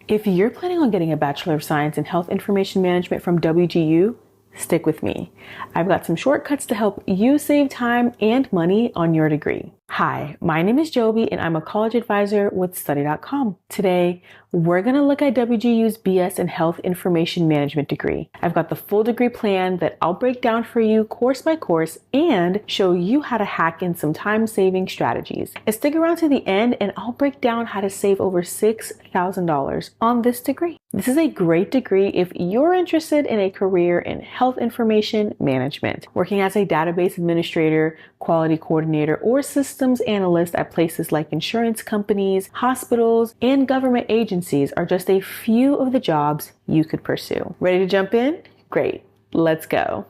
If you're planning on getting a Bachelor of Science in Health Information Management from WGU, stick with me. I've got some shortcuts to help you save time and money on your degree. Hi, my name is Jobi and I'm a college advisor with Study.com. Today, we're going to look at WGU's BS in Health Information Management degree. I've got the full degree plan that I'll break down for you course by course and show you how to hack in some time-saving strategies. And stick around to the end and I'll break down how to save over $6,000 on this degree. This is a great degree if you're interested in a career in health information management. Working as a database administrator, quality coordinator, or systems analyst at places like insurance companies, hospitals, and government agencies are just a few of the jobs you could pursue. Ready to jump in? Great. Let's go.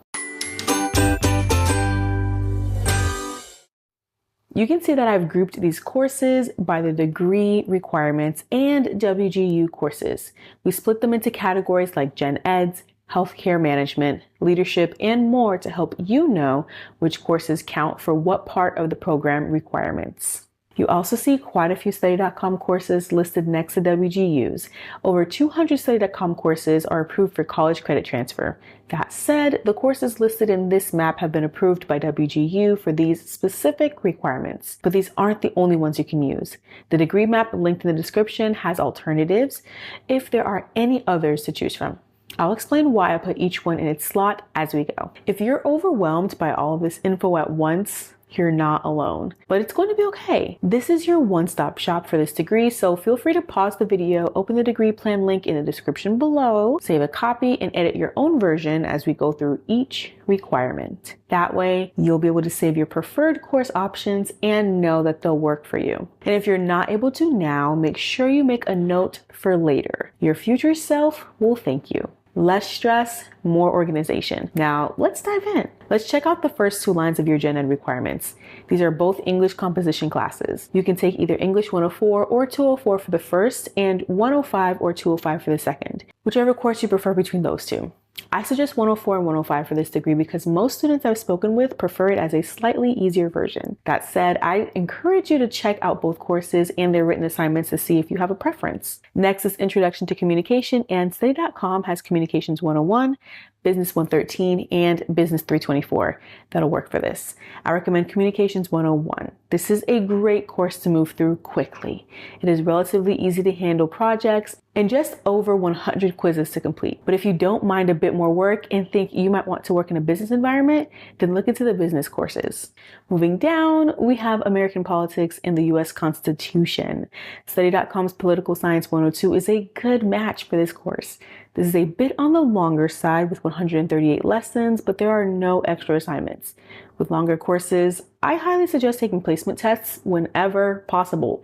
You can see that I've grouped these courses by the degree requirements and WGU courses. We split them into categories like Gen Eds, healthcare management, leadership, and more to help you know which courses count for what part of the program requirements. You also see quite a few Study.com courses listed next to WGU's. Over 200 Study.com courses are approved for college credit transfer. That said, the courses listed in this map have been approved by WGU for these specific requirements, but these aren't the only ones you can use. The degree map linked in the description has alternatives if there are any others to choose from. I'll explain why I put each one in its slot as we go. If you're overwhelmed by all of this info at once, you're not alone, but it's going to be okay. This is your one-stop shop for this degree, so feel free to pause the video, open the degree plan link in the description below, save a copy, and edit your own version as we go through each requirement. That way, you'll be able to save your preferred course options and know that they'll work for you. And if you're not able to now, make sure you make a note for later. Your future self will thank you. Less stress, more organization. Now, let's dive in. Let's check out the first two lines of your Gen Ed requirements. These are both English composition classes. You can take either English 104 or 204 for the first and 105 or 205 for the second, whichever course you prefer between those two. I suggest 104 and 105 for this degree because most students I've spoken with prefer it as a slightly easier version. That said, I encourage you to check out both courses and their written assignments to see if you have a preference. Next is Introduction to Communication, and Study.com has Communications 101, Business 113, and Business 324. That'll work for this. I recommend Communications 101. This is a great course to move through quickly. It is relatively easy to handle projects and just over 100 quizzes to complete. But if you don't mind a bit more work and think you might want to work in a business environment, then look into the business courses. Moving down, we have American Politics and the U.S. Constitution. Study.com's Political Science 102 is a good match for this course. This is a bit on the longer side with 138 lessons, but there are no extra assignments. With longer courses, I highly suggest taking placement tests whenever possible.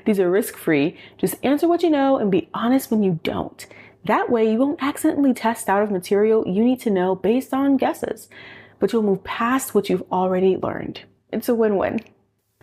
These are risk-free. Just answer what you know and be honest when you don't. That way, you won't accidentally test out of material you need to know based on guesses, but you'll move past what you've already learned. It's a win-win.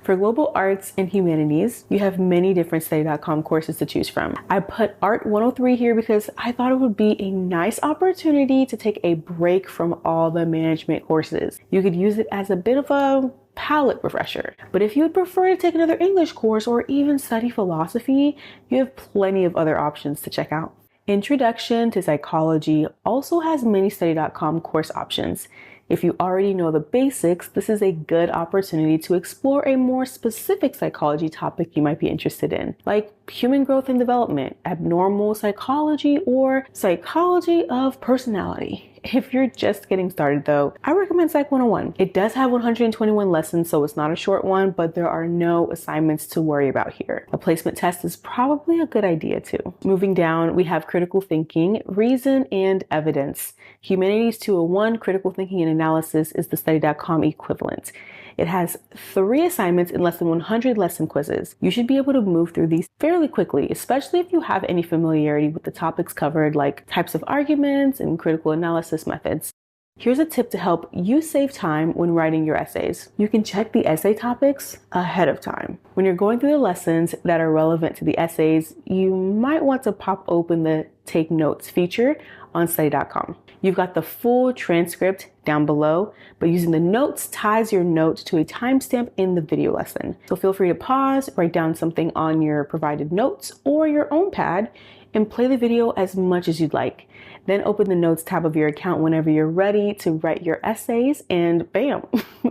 For global arts and humanities, you have many different Study.com courses to choose from. I put Art 103 here because I thought it would be a nice opportunity to take a break from all the management courses. You could use it as a bit of a palate refresher. But if you would prefer to take another English course or even study philosophy, you have plenty of other options to check out. Introduction to Psychology also has many Study.com course options. If you already know the basics, this is a good opportunity to explore a more specific psychology topic you might be interested in, like human growth and development, abnormal psychology, or psychology of personality. If you're just getting started though, I recommend Psych 101. It does have 121 lessons, so it's not a short one, but there are no assignments to worry about here. A placement test is probably a good idea too. Moving down, we have Critical Thinking, Reason, and Evidence. Humanities 201, Critical Thinking and Analysis is the Study.com equivalent. It has 3 assignments and less than 100 lesson quizzes. You should be able to move through these fairly quickly, especially if you have any familiarity with the topics covered, like types of arguments and critical analysis methods. Here's a tip to help you save time when writing your essays. You can check the essay topics ahead of time. When you're going through the lessons that are relevant to the essays, you might want to pop open the Take Notes feature on Study.com. You've got the full transcript down below, but using the notes ties your notes to a timestamp in the video lesson. So feel free to pause, write down something on your provided notes or your own pad, and play the video as much as you'd like. Then open the notes tab of your account whenever you're ready to write your essays, and bam,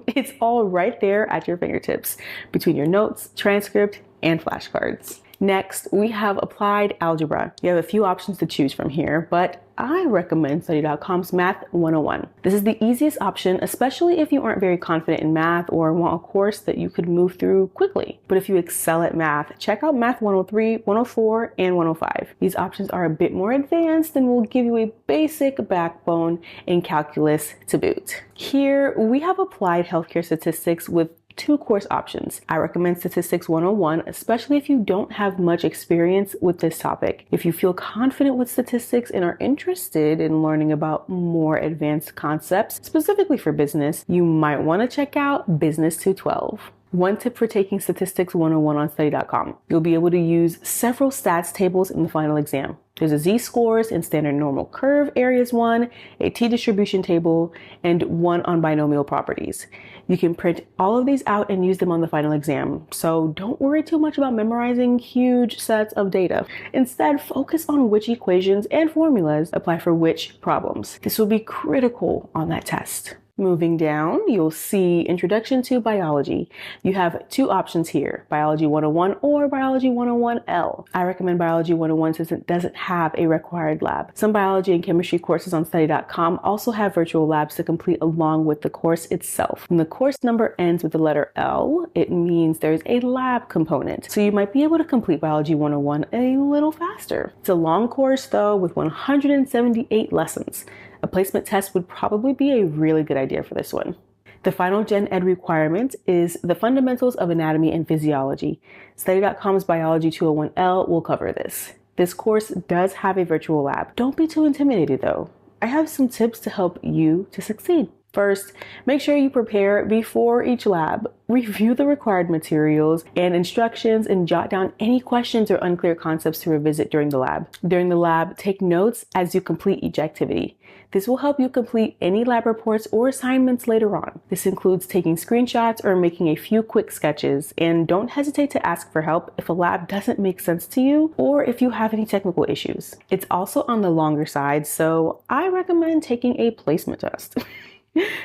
it's all right there at your fingertips between your notes, transcript, and flashcards. Next, we have applied algebra. You have a few options to choose from here, but I recommend Study.com's Math 101. This is the easiest option, especially if you aren't very confident in math or want a course that you could move through quickly. But if you excel at math, check out Math 103, 104, and 105. These options are a bit more advanced and will give you a basic backbone in calculus to boot. Here, we have applied healthcare statistics with 2 course options. I recommend Statistics 101, especially if you don't have much experience with this topic. If you feel confident with statistics and are interested in learning about more advanced concepts, specifically for business, you might want to check out Business 212. One tip for taking Statistics 101 on Study.com. You'll be able to use several stats tables in the final exam. There's a z-scores and standard normal curve areas one, a t-distribution table, and one on binomial properties. You can print all of these out and use them on the final exam, so don't worry too much about memorizing huge sets of data. Instead, focus on which equations and formulas apply for which problems. This will be critical on that test. Moving down, you'll see Introduction to Biology. You have 2 options here, Biology 101 or Biology 101L. I recommend Biology 101 since it doesn't have a required lab. Some biology and chemistry courses on Study.com also have virtual labs to complete along with the course itself. When the course number ends with the letter L, it means there's a lab component. So you might be able to complete Biology 101 a little faster. It's a long course though, with 178 lessons. A placement test would probably be a really good idea for this one. The final Gen Ed requirement is the fundamentals of anatomy and physiology. Study.com's Biology 201L will cover this. This course does have a virtual lab. Don't be too intimidated though. I have some tips to help you to succeed. First, make sure you prepare before each lab. Review the required materials and instructions and jot down any questions or unclear concepts to revisit during the lab. During the lab, take notes as you complete each activity. This will help you complete any lab reports or assignments later on. This includes taking screenshots or making a few quick sketches, and don't hesitate to ask for help if a lab doesn't make sense to you or if you have any technical issues. It's also on the longer side, so I recommend taking a placement test.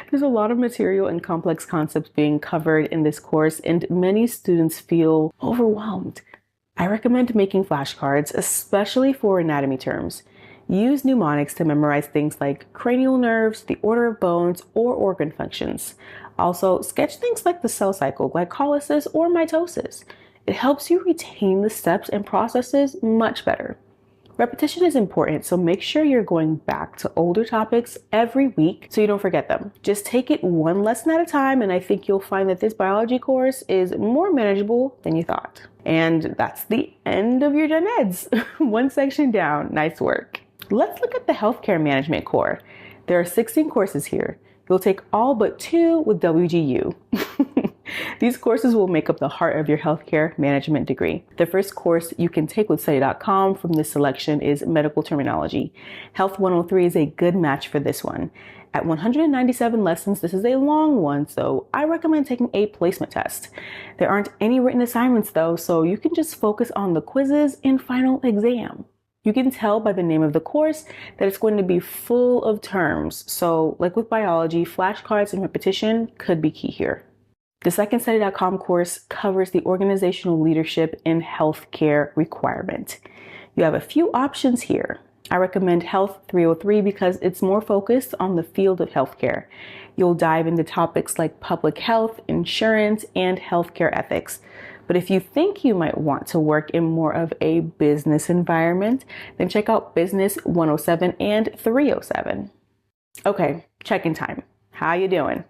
There's a lot of material and complex concepts being covered in this course, and many students feel overwhelmed. I recommend making flashcards, especially for anatomy terms. Use mnemonics to memorize things like cranial nerves, the order of bones, or organ functions. Also, sketch things like the cell cycle, glycolysis, or mitosis. It helps you retain the steps and processes much better. Repetition is important, so make sure you're going back to older topics every week so you don't forget them. Just take it one lesson at a time, and I think you'll find that this biology course is more manageable than you thought. And that's the end of your Gen Eds. One section down. Nice work. Let's look at the healthcare management core. There are 16 courses here. You'll take all but 2 with WGU. These courses will make up the heart of your healthcare management degree. The first course you can take with Study.com from this selection is Medical Terminology. Health 103 is a good match for this one. At 197 lessons, this is a long one, so I recommend taking a placement test. There aren't any written assignments though, so you can just focus on the quizzes and final exam. You can tell by the name of the course that it's going to be full of terms. So like with biology, flashcards and repetition could be key here. The second Study.com course covers the organizational leadership in healthcare requirement. You have a few options here. I recommend Health 303 because it's more focused on the field of healthcare. You'll dive into topics like public health, insurance, and healthcare ethics. But if you think you might want to work in more of a business environment, then check out Business 107 and 307. Okay, check-in time. How you doing?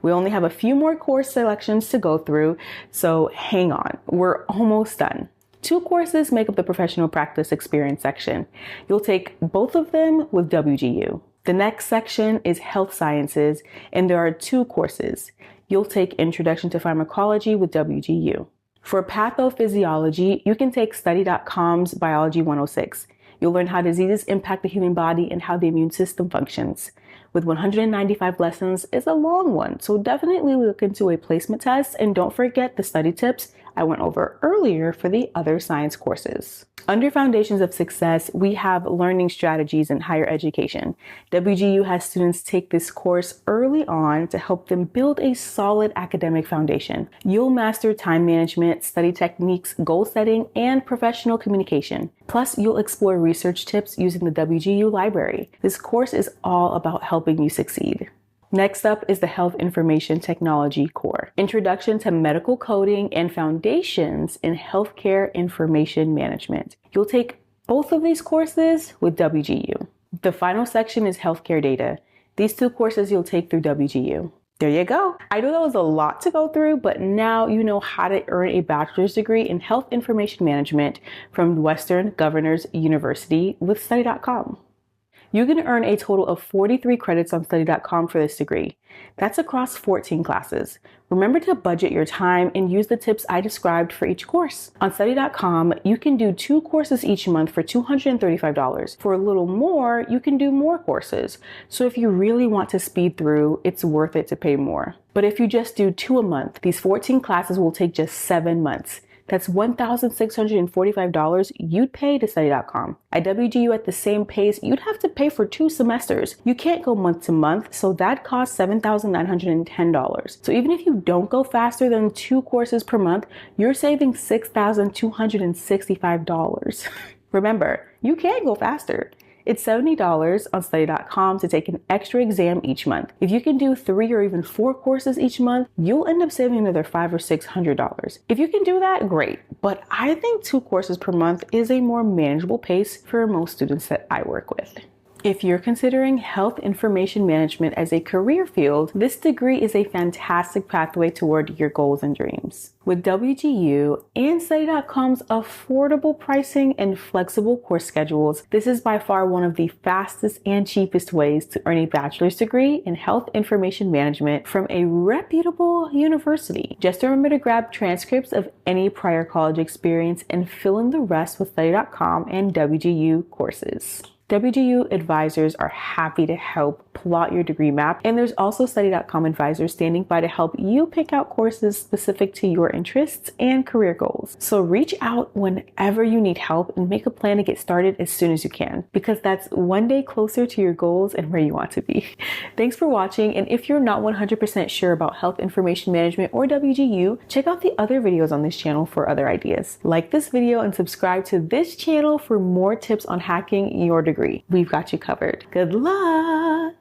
We only have a few more course selections to go through, so hang on. We're almost done. 2 courses make up the professional practice experience section. You'll take both of them with WGU. The next section is health sciences, and there are 2 courses. You'll take Introduction to Pharmacology with WGU. For pathophysiology, you can take Study.com's Biology 106. You'll learn how diseases impact the human body and how the immune system functions. With 195 lessons, it's a long one, so definitely look into a placement test and don't forget the study tips I went over earlier for the other science courses. Under Foundations of Success, we have learning strategies in higher education. WGU has students take this course early on to help them build a solid academic foundation. You'll master time management, study techniques, goal setting, and professional communication. Plus, you'll explore research tips using the WGU library. This course is all about helping you succeed. Next up is the Health Information Technology core, Introduction to Medical Coding and Foundations in Healthcare Information Management. You'll take both of these courses with WGU. The final section is Healthcare Data. These two courses you'll take through WGU. There you go. I know that was a lot to go through, but now you know how to earn a bachelor's degree in Health Information Management from Western Governors University with Study.com. You can earn a total of 43 credits on Study.com for this degree. That's across 14 classes. Remember to budget your time and use the tips I described for each course. On Study.com, you can do 2 courses each month for $235. For a little more, you can do more courses. So if you really want to speed through, it's worth it to pay more. But if you just do 2 a month, these 14 classes will take just 7 months. That's $1,645 you'd pay to Study.com. At WGU at the same pace, you'd have to pay for 2 semesters. You can't go month to month, so that costs $7,910. So even if you don't go faster than 2 courses per month, you're saving $6,265. Remember, you can go faster. It's $70 on Study.com to take an extra exam each month. If you can do 3 or even 4 courses each month, you'll end up saving another $500 or $600. If you can do that, great. But I think 2 courses per month is a more manageable pace for most students that I work with. If you're considering health information management as a career field, this degree is a fantastic pathway toward your goals and dreams. With WGU and Study.com's affordable pricing and flexible course schedules, this is by far one of the fastest and cheapest ways to earn a bachelor's degree in health information management from a reputable university. Just remember to grab transcripts of any prior college experience and fill in the rest with Study.com and WGU courses. WGU advisors are happy to help plot your degree map, and there's also Study.com advisors standing by to help you pick out courses specific to your interests and career goals. So reach out whenever you need help and make a plan to get started as soon as you can, because that's one day closer to your goals and where you want to be. Thanks for watching, and if you're not 100% sure about health information management or WGU, check out the other videos on this channel for other ideas. Like this video and subscribe to this channel for more tips on hacking your degree. We've got you covered. Good luck!